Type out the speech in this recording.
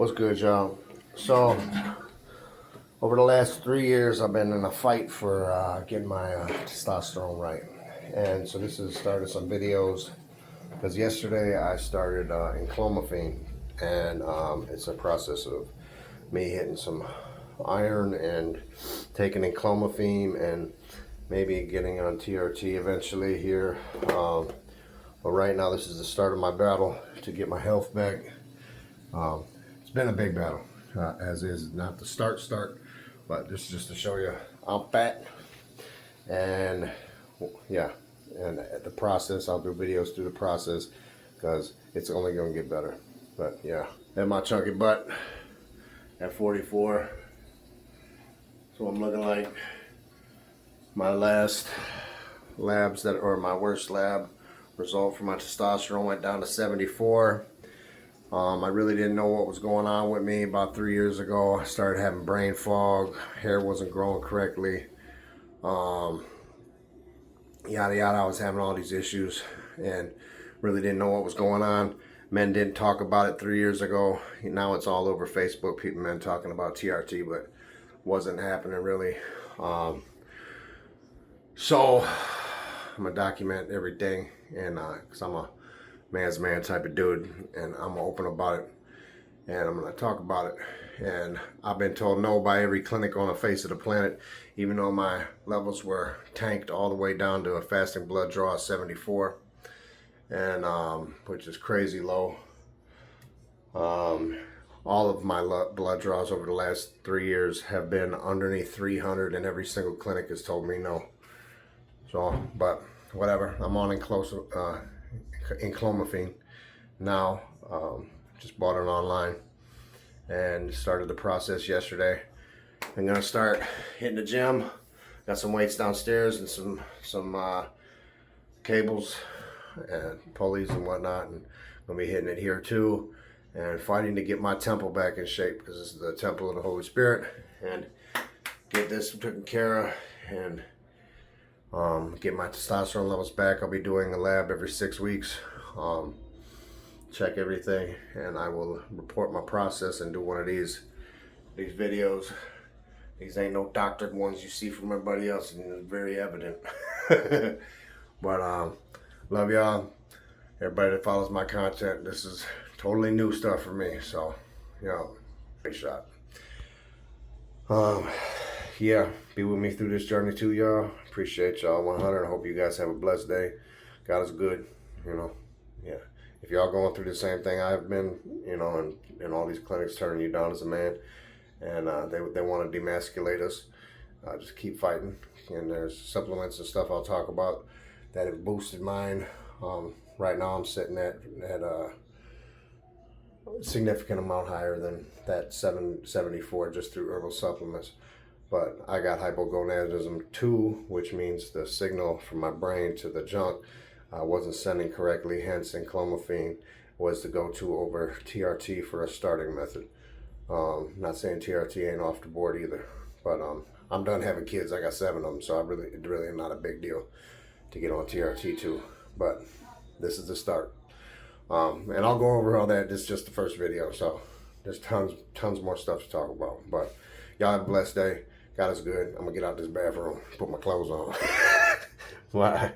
What's good, y'all? So, over the last 3 years, I've been in a fight for getting my testosterone right. And so this has started some videos, because yesterday I started Enclomiphene, and it's a process of me hitting some iron and taking Enclomiphene and maybe getting on TRT eventually here. But right now, this is the start of my battle to get my health back. It's been a big battle, as is not the start, but this is just to show you I'm fat, and yeah, and the process, I'll do videos through the process because it's only going to get better. But yeah, and my chunky butt at 44. So I'm looking like my last labs my worst lab result for my testosterone went down to 74. I really didn't know what was going on with me. About 3 years ago, I started having brain fog. Hair wasn't growing correctly. Yada yada. I was having all these issues and really didn't know what was going on. Men didn't talk about it 3 years ago. Now it's all over Facebook. Men talking about TRT, but wasn't happening really. So I'm gonna document everything, and because I'm a man's man type of dude, and I'm open about it, and I'm gonna talk about it. And I've been told no by every clinic on the face of the planet, even though my levels were tanked all the way down to a fasting blood draw of 74, and which is crazy low. All of my blood draws over the last 3 years have been underneath 300, and every single clinic has told me no. So, but whatever, I'm on Enclomiphene now. Just bought it online and started the process yesterday. I'm gonna start hitting the gym. Got some weights downstairs and some cables and pulleys and whatnot, and gonna be hitting it here too, and fighting to get my temple back in shape, because this is the temple of the Holy Spirit, and get this taken care of and get my testosterone levels back. I'll be doing a lab every 6 weeks, check everything, and I will report my process and do one of these videos. These ain't no doctored ones you see from everybody else, and it's very evident. But love y'all, everybody that follows my content. This is totally new stuff for me, so great shot. Yeah, be with me through this journey too, y'all. Appreciate y'all 100. I hope you guys have a blessed day. God is good, yeah. If y'all going through the same thing I've been, and all these clinics turning you down as a man, and they want to demasculate us, just keep fighting. And there's supplements and stuff I'll talk about that have boosted mine. Right now I'm sitting at a significant amount higher than that 774 just through herbal supplements. But I got hypogonadism 2, which means the signal from my brain to the junk wasn't sending correctly. Hence, Enclomiphene was the go-to over TRT for a starting method. Not saying TRT ain't off the board either, but I'm done having kids. I got 7 of them, so it really am not a big deal to get on TRT too. But this is the start, and I'll go over all that. This is just the first video, so there's tons more stuff to talk about. But y'all have a blessed day. God is good. I'm gonna get out this bathroom, put my clothes on. Bye.